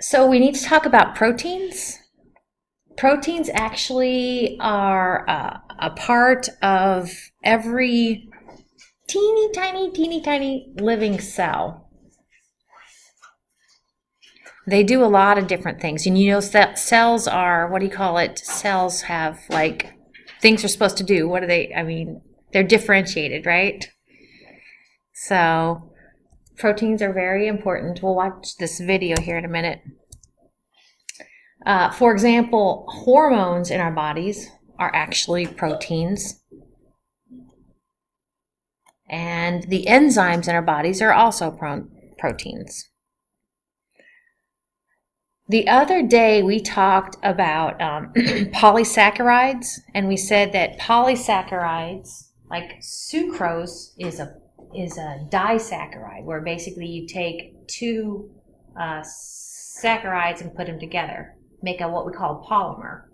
So we need to talk about proteins. Proteins actually are a part of every teeny tiny living cell. They do a lot of different things. And you know that cells are, what do you call it? Cells have like things they're supposed to do. What are they? I mean, they're differentiated, right? So proteins are very important. We'll watch this video here in a minute. For example, hormones in our bodies are actually proteins. And the enzymes in our bodies are also proteins. The other day we talked about polysaccharides, and we said that polysaccharides, like sucrose, is a disaccharide, where basically you take two saccharides and put them together, make a what we call a polymer.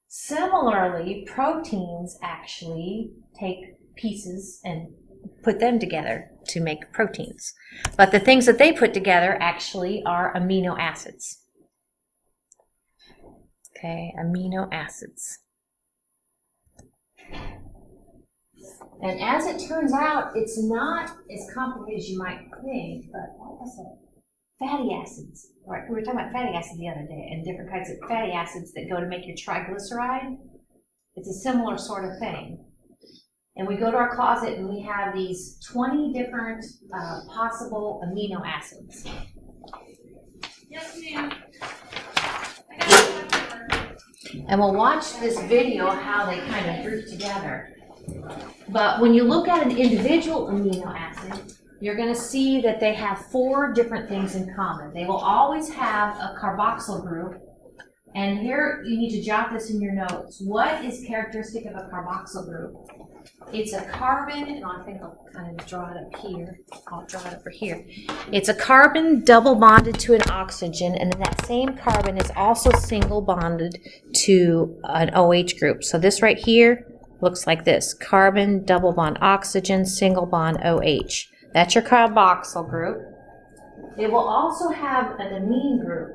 Similarly, proteins actually take pieces and put them together to make proteins. But the things that they put together actually are amino acids. Okay, amino acids. And as it turns out, it's not as complicated as you might think, but like I said, fatty acids. Right? We were talking about fatty acids the other day, and different kinds of fatty acids that go to make your triglyceride. It's a similar sort of thing. And we go to our closet and we have these 20 different possible amino acids. Yes, ma'am. I got it. And we'll watch this video how they kind of group together. But when you look at an individual amino acid, you're going to see that they have 4 different things in common. They will always have a carboxyl group. And here you need to jot this in your notes. What is characteristic of a carboxyl group? It's a carbon, and I think I'll kind of draw it up here. I'll draw it over here. It's a carbon double bonded to an oxygen, and then that same carbon is also single bonded to an OH group. So this right here looks like this. Carbon, double bond oxygen, single bond OH. That's your carboxyl group. It will also have an amine group.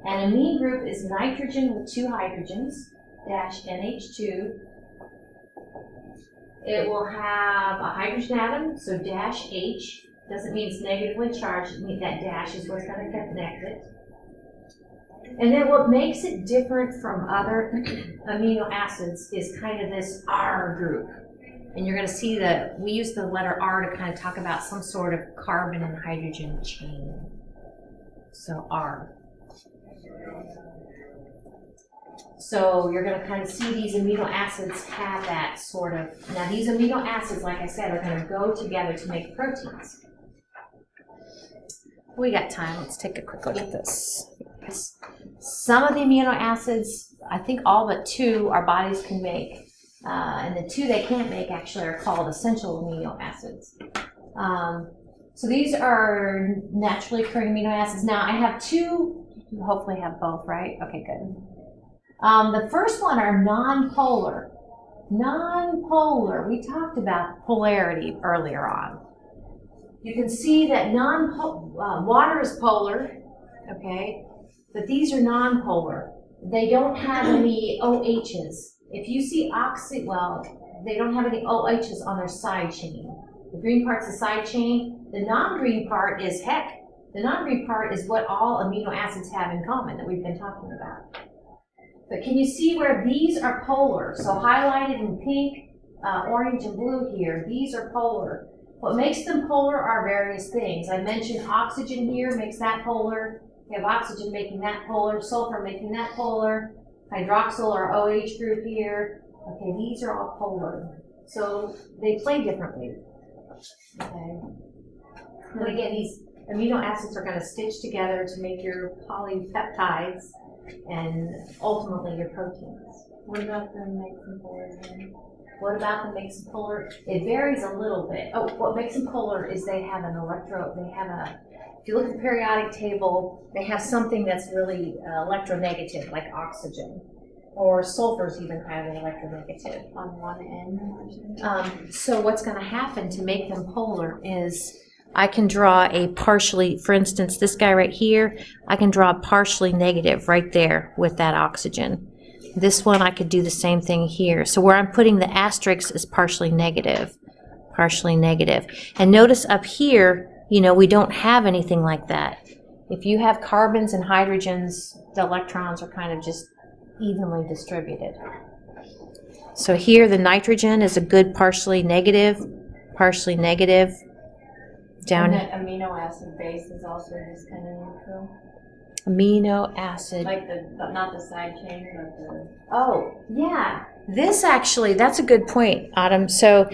An amine group is nitrogen with 2 hydrogens, dash NH2. It will have a hydrogen atom, so dash H. Doesn't mean it's negatively charged, it means that dash is what's going to connect it. And then what makes it different from other amino acids is kind of this R group. And you're going to see that we use the letter R to kind of talk about some sort of carbon and hydrogen chain. So R. So you're going to kind of see these amino acids have that sort of, now these amino acids, like I said, are going to go together to make proteins. We got time, let's take a quick look at this. Some of the amino acids, I think all but 2 our bodies can make. And the 2 they can't make actually are called essential amino acids. So these are naturally occurring amino acids. Now I have 2, you hopefully have both, right? Okay, good. The first one are nonpolar. Nonpolar, we talked about polarity earlier on. You can see that water is polar, okay, but these are nonpolar. They don't have any OHs. If you see they don't have any OHs on their side chain. The green part's the side chain. The non-green part is the non-green part is what all amino acids have in common that we've been talking about. But can you see where these are polar? So highlighted in pink, orange, and blue here, these are polar. What makes them polar are various things. I mentioned oxygen here makes that polar. We have oxygen making that polar, sulfur making that polar, hydroxyl or OH group here. Okay, these are all polar. So they play differently. Okay. And again, these amino acids are going to stitch together to make your polypeptides and ultimately your proteins. What about them makes them polar again? What about them makes them polar? It varies a little bit. Oh, what makes them polar is if you look at the periodic table, they have something that's really electronegative, like oxygen. Or sulfur's even kind of electronegative. On one end or something? So what's going to happen to make them polar is I can draw a partially, for instance, this guy right here, I can draw a partially negative right there with that oxygen. This one, I could do the same thing here. So where I'm putting the asterisk is partially negative, partially negative. And notice up here, you know, we don't have anything like that. If you have carbons and hydrogens, the electrons are kind of just evenly distributed. So here the nitrogen is a good partially negative, down. And that amino acid base is also just kind of neutral. Amino acid. Like not the side chain, but the. Oh, yeah. This actually, that's a good point, Autumn. So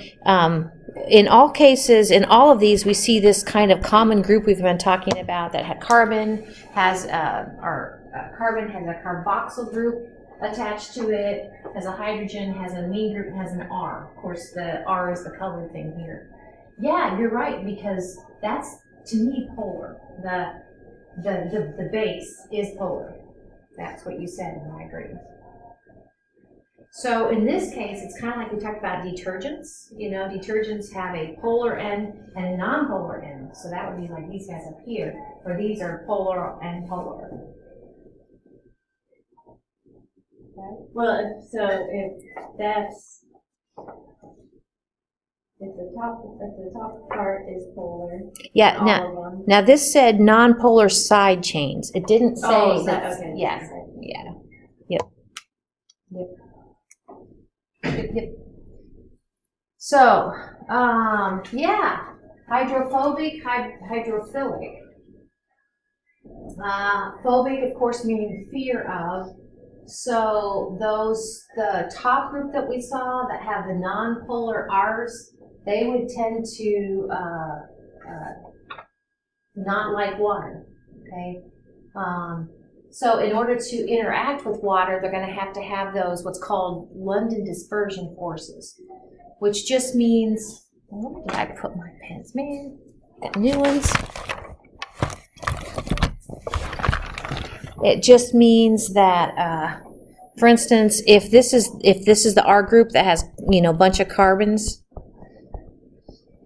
in all cases, in all of these, we see this kind of common group we've been talking about that had carbon has carbon has a carboxyl group attached to it, has a hydrogen, has an amine group, and has an R. Of course, the R is the color thing here. Yeah, you're right, because that's, to me, polar. The base is polar. That's what you said, and I agree. So in this case, it's kind of like we talked about detergents. You know, detergents have a polar end and a non-polar end. So that would be like these guys up here, where these are polar and polar. Okay. Well, so if that's if the top part is polar. Yeah. Now this said non-polar side chains. It didn't say. Oh, okay. Yeah. Yeah. Yep. So, yeah, hydrophobic, hydrophilic. Phobic, of course, meaning fear of. So the top group that we saw that have the non-polar R's, they would tend to not like water, okay? So in order to interact with water, they're going to have those what's called London dispersion forces, which just means, where did I put my pens? Man, got new ones. It just means that, for instance, if this is the R group that has, you know, a bunch of carbons,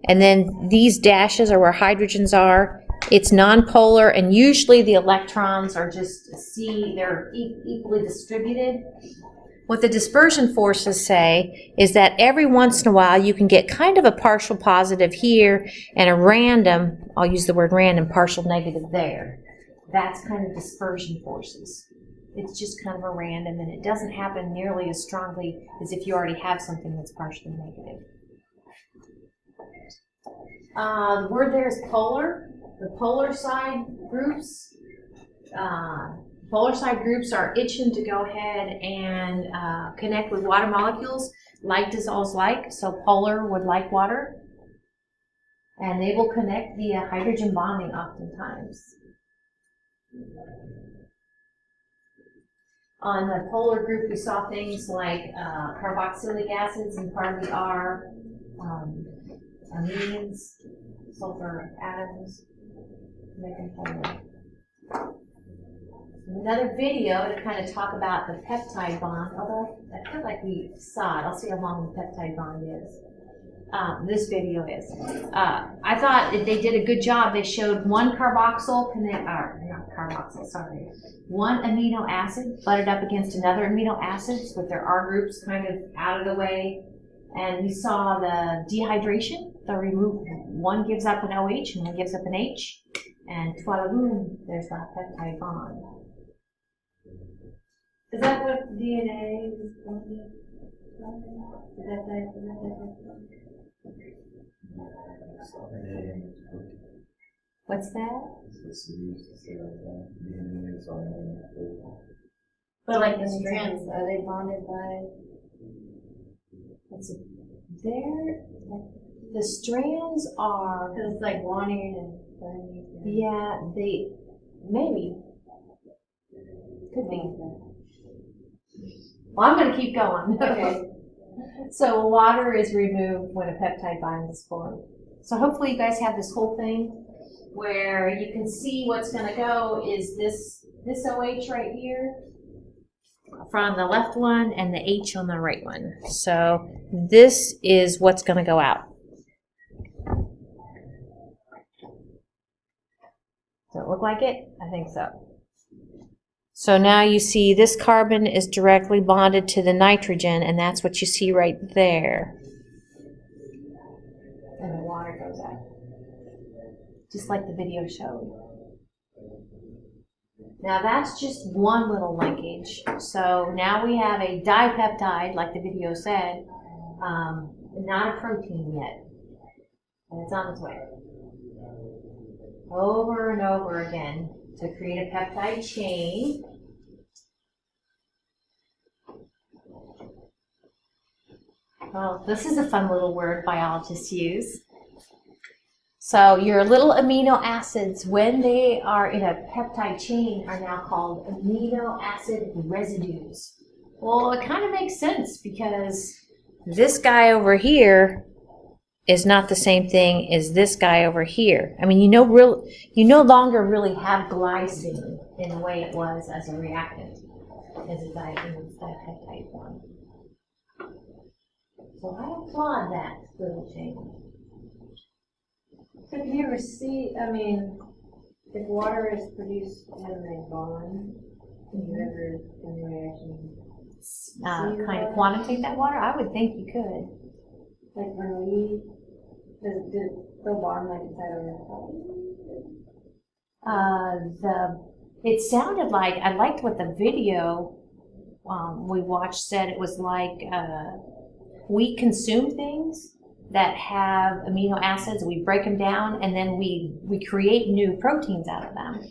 and then these dashes are where hydrogens are. It's nonpolar, and usually the electrons are just they're equally distributed. What the dispersion forces say is that every once in a while you can get kind of a partial positive here and a random, I'll use the word random, partial negative there. That's kind of dispersion forces. It's just kind of a random, and it doesn't happen nearly as strongly as if you already have something that's partially negative. The word there is polar. The polar side groups are itching to go ahead and connect with water molecules. Like dissolves like, so polar would like water. And they will connect via hydrogen bonding oftentimes. On the polar group, we saw things like carboxylic acids and part of the R, amines, sulfur atoms. Another video to kind of talk about the peptide bond, although I feel like we saw it. I'll see how long the peptide bond is. This video is. I thought they did a good job. They showed one one amino acid butted up against another amino acids with their R groups kind of out of the way. And we saw the dehydration, the remove. One gives up an OH and one gives up an H. And voila, boom, there's that peptide bond. Is that what DNA is? What's that? But like the strands, are they bonded by? The strands are. Because it's like guanine and thymine. Yeah, maybe. Could be. Well, I'm going to keep going. Okay. So water is removed when a peptide bond is formed. So hopefully you guys have this whole thing where you can see what's going to go is this OH right here from the left one and the H on the right one. So this is what's going to go out. Does it look like it? I think so. So now you see this carbon is directly bonded to the nitrogen, and that's what you see right there. And the water goes out, just like the video showed. Now that's just one little linkage. So now we have a dipeptide, like the video said, not a protein yet, and it's on its way. Over and over again to create a peptide chain. Well, this is a fun little word biologists use. So your little amino acids, when they are in a peptide chain, are now called amino acid residues. Well, it kind of makes sense because this guy over here is not the same thing as this guy over here. I mean, you no longer really have glycine in the way it was as a reactant, as a dipeptide form. So I applaud that little change. So do you ever see, I mean, if water is produced in a bond, can you ever in a reaction Kind of quantitate that water? I would think you could. like when we did the bond like inside of our It sounded like, I liked what the video we watched said. It was like we consume things that have amino acids, we break them down, and then we create new proteins out of them.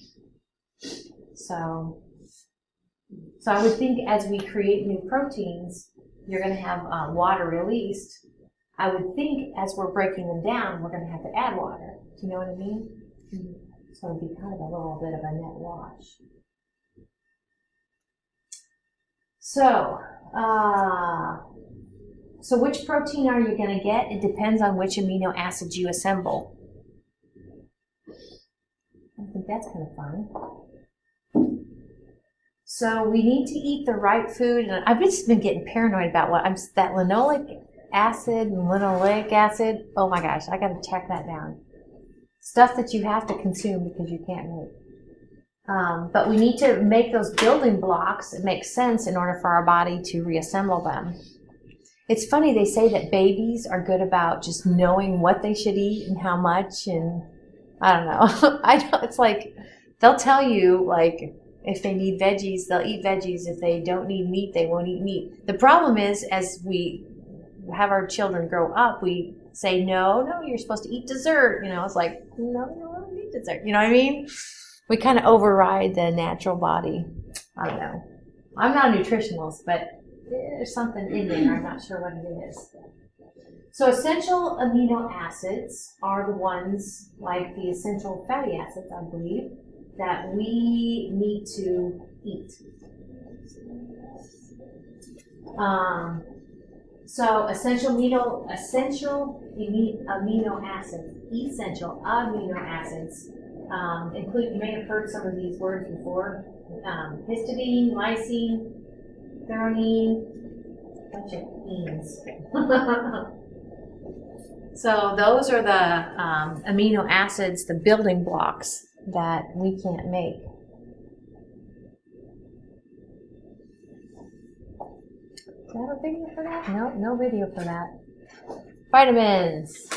So I would think as we create new proteins, you're going to have water released. I would think as we're breaking them down, we're going to have to add water. Do you know what I mean? So it'd be kind of a little bit of a net wash. So which protein are you going to get? It depends on which amino acids you assemble. I think that's kind of fun. So we need to eat the right food. And I've just been getting paranoid about that linoleic acid and linoleic acid. Oh my gosh, I got to check that down. Stuff that you have to consume because you can't make. But we need to make those building blocks. It makes sense in order for our body to reassemble them. It's funny, they say that babies are good about just knowing what they should eat and how much, and I don't know. It's like they'll tell you, like, if they need veggies, they'll eat veggies. If they don't need meat, they won't eat meat. The problem is, as we have our children grow up, we say, no, you're supposed to eat dessert. It's like, no, I don't eat dessert. You know what I mean? We kind of override the natural body. I don't know. I'm not a nutritionalist, but there's something in there. I'm not sure what it is. So essential amino acids are the ones, like the essential fatty acids, I believe, that we need to eat. So essential amino acids include, you may have heard some of these words before, histidine, lysine, threonine, a bunch of enes. So those are the amino acids, the building blocks that we can't make. Do I have a video for that? No video for that. Vitamins.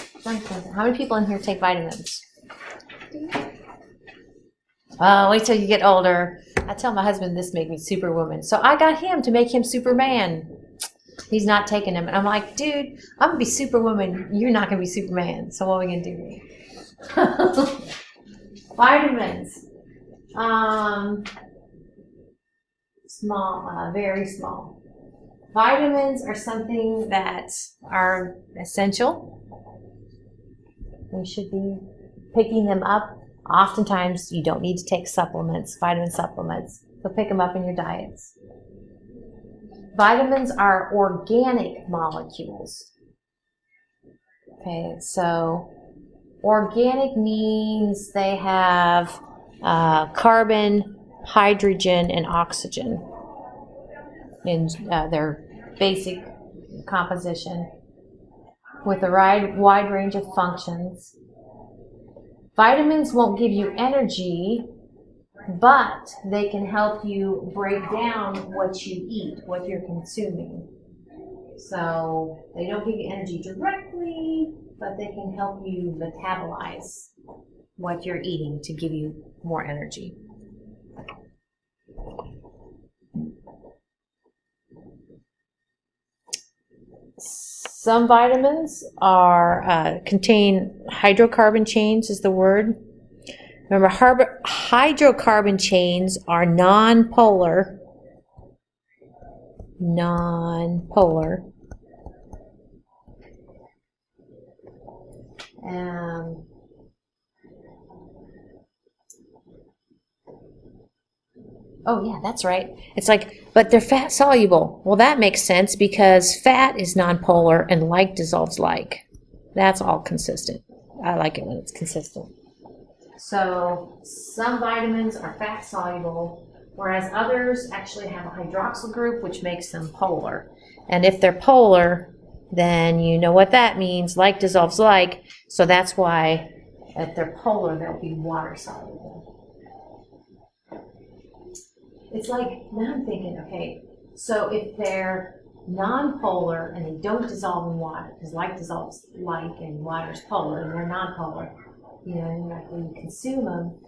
How many people in here take vitamins? Oh, wait till you get older. I tell my husband this made me Superwoman. So I got him to make him Superman. He's not taking them. And I'm like, dude, I'm going to be Superwoman. You're not going to be Superman. So what are we going to do? Vitamins. Small, very small. Vitamins are something that are essential. We should be picking them up. Oftentimes, you don't need to take supplements, vitamin supplements. So pick them up in your diets. Vitamins are organic molecules. Okay, so organic means they have carbon, hydrogen, and oxygen in their basic composition with a wide range of functions. Vitamins won't give you energy, but they can help you break down what you eat, what you're consuming. So they don't give you energy directly, but they can help you metabolize what you're eating to give you more energy. Some vitamins are contain hydrocarbon chains is the word. Remember, hydrocarbon chains are non-polar. Oh yeah, that's right. It's like, but they're fat soluble. Well, that makes sense because fat is nonpolar and like dissolves like. That's all consistent. I like it when it's consistent. So some vitamins are fat soluble, whereas others actually have a hydroxyl group, which makes them polar. And if they're polar, then you know what that means. Like dissolves like. So that's why if they're polar, they'll be water soluble. It's like, now I'm thinking, okay, so if they're non-polar and they don't dissolve in water, because like dissolves like and water's polar and they're non-polar, you know, and like when you consume them,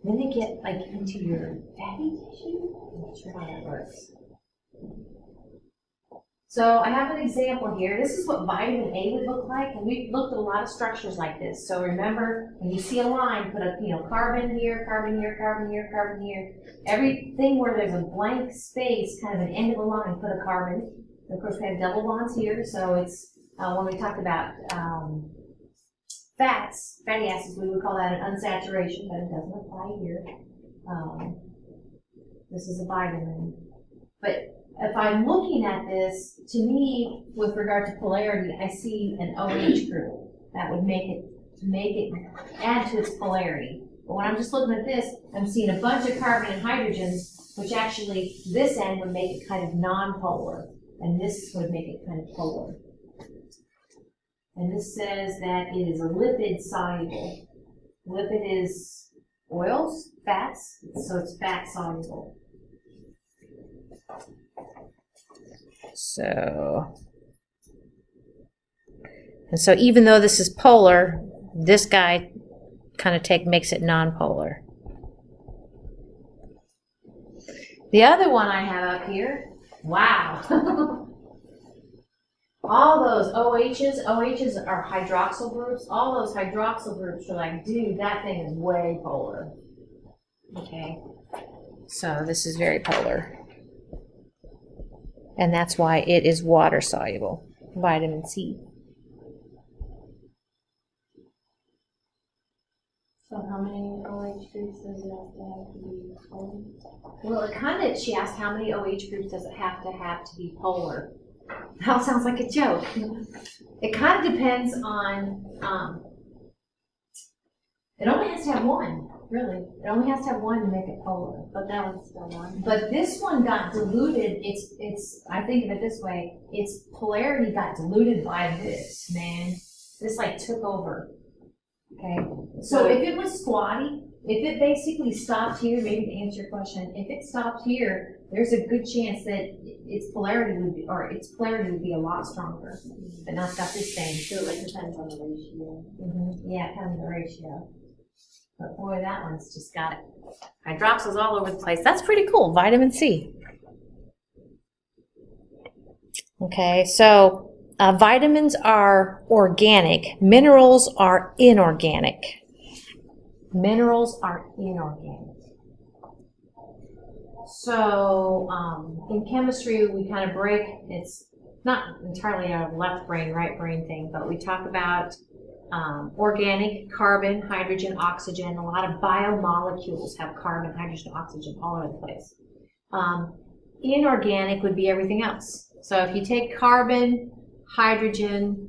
then they get like into your fatty tissue. I'm not sure how that works. So I have an example here. This is what vitamin A would look like, and we've looked at a lot of structures like this. So remember, when you see a line, put a carbon here, carbon here, carbon here, carbon here. Everything where there's a blank space, kind of an end of a line, put a carbon. And of course, we have double bonds here. So it's when we talked about fatty acids, we would call that an unsaturation, but it doesn't apply here. This is a vitamin, but if I'm looking at this, to me, with regard to polarity, I see an OH group that would make it add to its polarity. But when I'm just looking at this, I'm seeing a bunch of carbon and hydrogens, which actually this end would make it kind of non-polar, and this would make it kind of polar. And this says that it is a lipid soluble. Lipid is oils, fats, so it's fat soluble. So even though this is polar, this guy kind of makes it non-polar. The other one I have up here, wow. All those OHs are hydroxyl groups. All those hydroxyl groups are like, dude, that thing is way polar. Okay, so this is very polar. And that's why it is water soluble, vitamin C. So how many OH groups does it have to be polar? Well, she asked how many OH groups does it have to be polar. That sounds like a joke. It kind of depends on, it only has to have one, really. It only has to have one to make it polar. But that one's still one. But this one got diluted. I think of it this way, its polarity got diluted by this, man. This like took over. Okay. So if it was squatty, if it basically stopped here, maybe to answer your question, if it stopped here, there's a good chance that its polarity would be a lot stronger. But now it's got this thing. So it depends on the ratio. Mm-hmm. Yeah, it depends on the ratio. But boy, that one's just got hydroxyls all over the place. That's pretty cool. Vitamin C. Okay, so vitamins are organic. Minerals are inorganic. Minerals are inorganic. So in chemistry, we kind of break, it's not entirely a left brain, right brain thing, but we talk about organic, carbon, hydrogen, oxygen. A lot of biomolecules have carbon, hydrogen, oxygen all over the place. Inorganic would be everything else. So if you take carbon, hydrogen,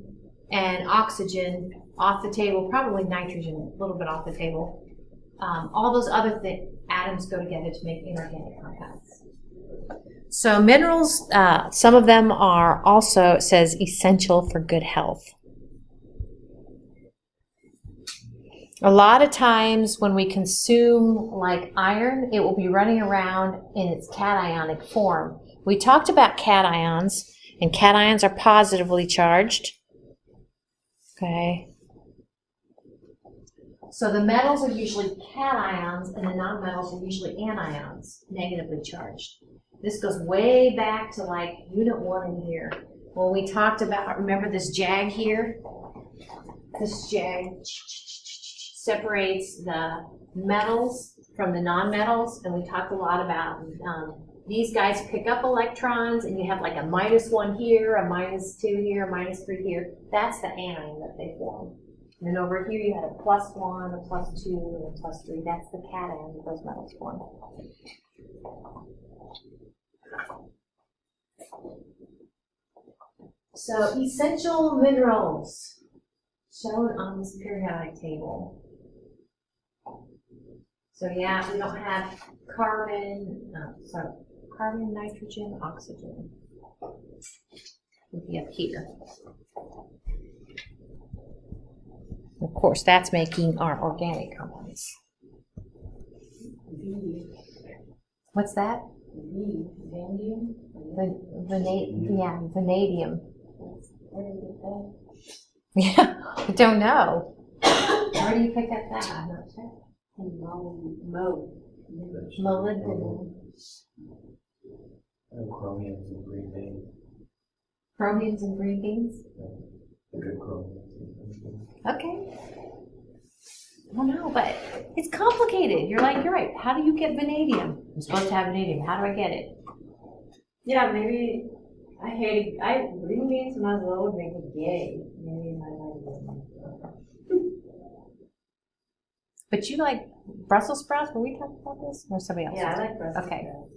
and oxygen off the table, probably nitrogen a little bit off the table, all those other atoms go together to make inorganic compounds. So minerals, some of them are also, it says, essential for good health. A lot of times when we consume like iron, it will be running around in its cationic form. We talked about cations, and cations are positively charged. Okay. So the metals are usually cations, and the nonmetals are usually anions, negatively charged. This goes way back to like Unit 1 in here. When we talked about, remember this jag here? This jag separates the metals from the nonmetals, and we talked a lot about these guys pick up electrons, and you have like a -1 here, a -2 here, a -3 here. That's the anion that they form. And then over here you had a +1, a +2, and a +3. That's the cation that those metals form. So essential minerals shown on this periodic table. So yeah, we don't have carbon, carbon, nitrogen, oxygen. Would be up here. Of course, that's making our organic compounds. What's that? Vanadium? Vanadium. Yeah, I don't know. Where do you pick up that? I'm not sure. Molybdenum. Chromiums and green beans. Chromiums and green beans? Good chromiums. Okay. I don't know, but it's complicated. You're right. How do you get vanadium? I'm supposed to have vanadium. How do I get it? Yeah, maybe green beans when I was little would make me gay. Maybe my But you like Brussels sprouts? Were we talking about this? Or somebody else? Yeah, I like Brussels Okay. sprouts.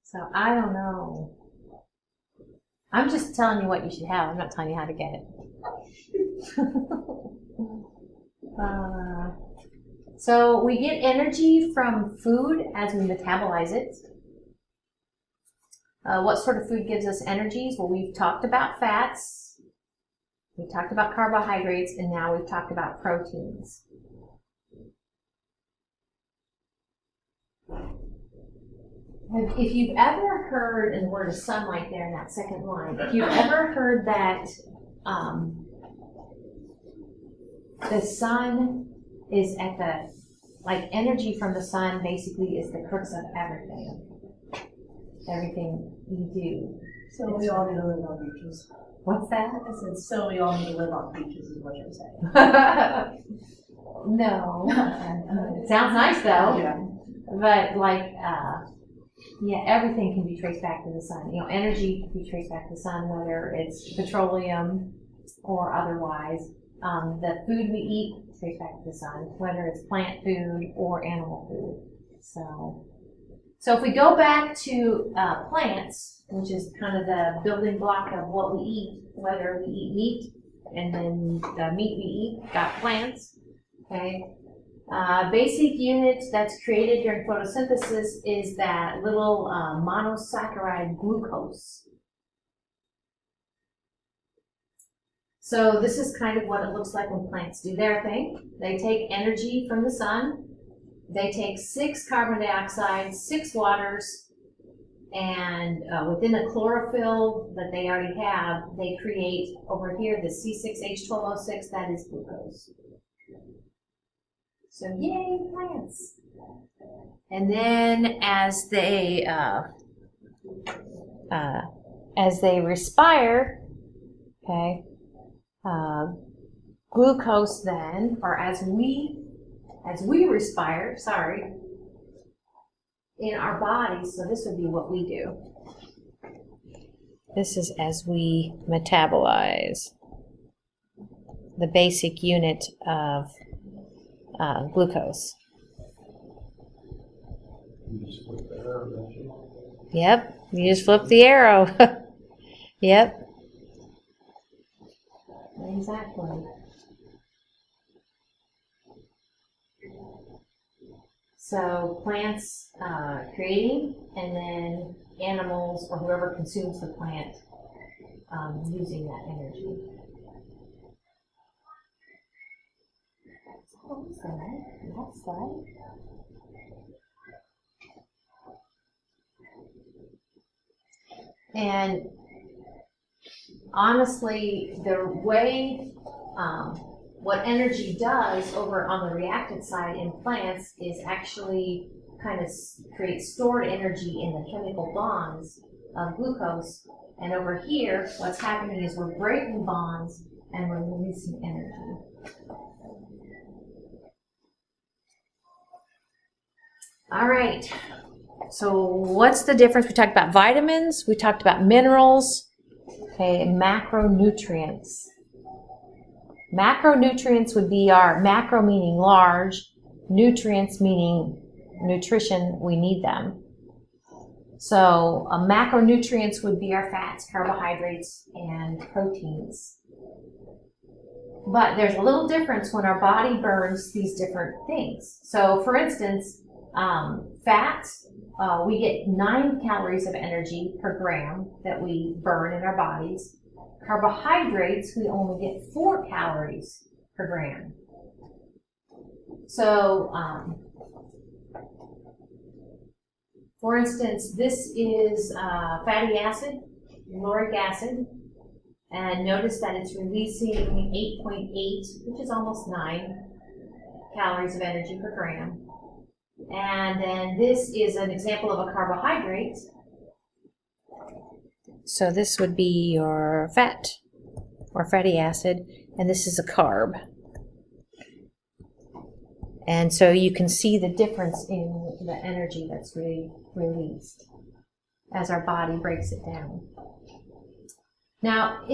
So I don't know. I'm just telling you what you should have. I'm not telling you how to get it. So we get energy from food as we metabolize it. What sort of food gives us energies? Well, we've talked about fats, we talked about carbohydrates, and now we've talked about proteins. If you've ever heard, and the word is sunlight there in that second line, if you've ever heard that the sun is at the, like energy from the sun basically is the crux of everything. Everything you do. So we all need to live on beaches. What's that? I said, so we all need to live on beaches is what you're saying. No. It sounds nice though. Yeah. But like, yeah, everything can be traced back to the sun. You know, energy can be traced back to the sun, whether it's petroleum or otherwise. The food we eat is traced back to the sun, whether it's plant food or animal food. So if we go back to plants, which is kind of the building block of what we eat, whether we eat meat, and then the meat we eat got plants, okay? Basic unit that's created during photosynthesis is that little monosaccharide glucose. So this is kind of what it looks like when plants do their thing. They take energy from the sun. They take 6 carbon dioxide, 6 waters, and within the chlorophyll that they already have, they create over here the C6H12O6, that is glucose. So yay, plants. And then as they respire, okay, glucose then, or as we respire, in our bodies, so this would be what we do. This is as we metabolize the basic unit of glucose. You just flip the arrow, don't you? Yep, you just flip the arrow. Yep. Exactly. So plants creating, and then animals or whoever consumes the plant using that energy. What was that? That's that. And honestly, the way what energy does over on the reactant side in plants is actually kind of create stored energy in the chemical bonds of glucose. And over here, what's happening is we're breaking bonds and we're releasing energy. All right. So what's the difference? We talked about vitamins. We talked about minerals. Okay, macronutrients. Macronutrients would be our macro meaning large, nutrients meaning nutrition, we need them. So macronutrients would be our fats, carbohydrates, and proteins. But there's a little difference when our body burns these different things. So for instance, fats, we get 9 calories of energy per gram that we burn in our bodies. Carbohydrates, we only get 4 calories per gram. So, for instance, this is fatty acid, lauric acid, and notice that it's releasing 8.8, which is almost 9 calories of energy per gram. And then this is an example of a carbohydrate. So this would be your fat or fatty acid, and this is a carb. And so you can see the difference in the energy that's really released as our body breaks it down. Now,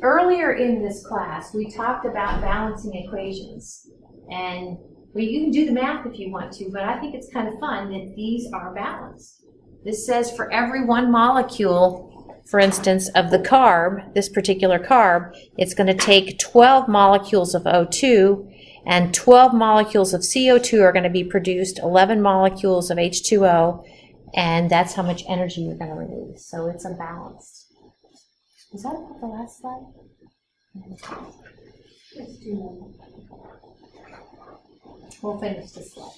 earlier in this class, we talked about balancing equations. And you can do the math if you want to, but I think it's kind of fun that these are balanced. This says for every 1 molecule, for instance, of the carb, this particular carb, it's going to take 12 molecules of O2, and 12 molecules of CO2 are going to be produced, 11 molecules of H2O, and that's how much energy you're going to release. So it's a balance. Is that about the last slide? Let's do more. We'll finish this slide.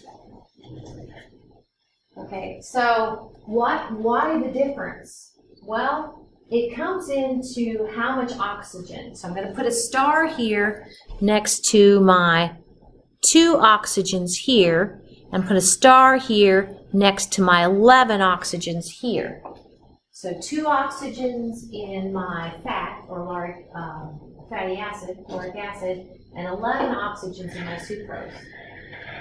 Okay, so why the difference? Well, it comes into how much oxygen. So I'm going to put a star here next to my 2 oxygens here, and put a star here next to my 11 oxygens here. So 2 oxygens in my fat, or lauric, fatty acid, lauric acid, and 11 oxygens in my sucrose.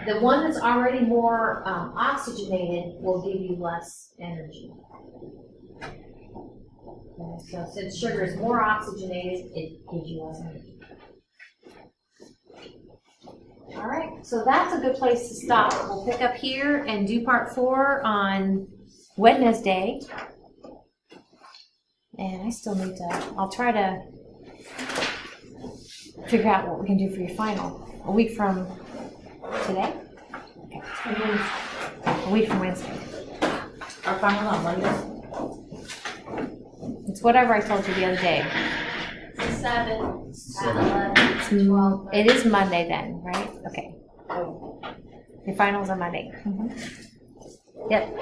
The one that's already more oxygenated will give you less energy. Okay, so since sugar is more oxygenated, it gives you less energy. All right, so that's a good place to stop. We'll pick up here and do part 4 on Wednesday. And I still need to, I'll try to figure out what we can do for your final. A week from today? Okay. A week from Wednesday. Our final on Monday. It's whatever I told you the other day. 7, 11, 12. It is Monday then, right? Okay. Your final's on Monday. Yep.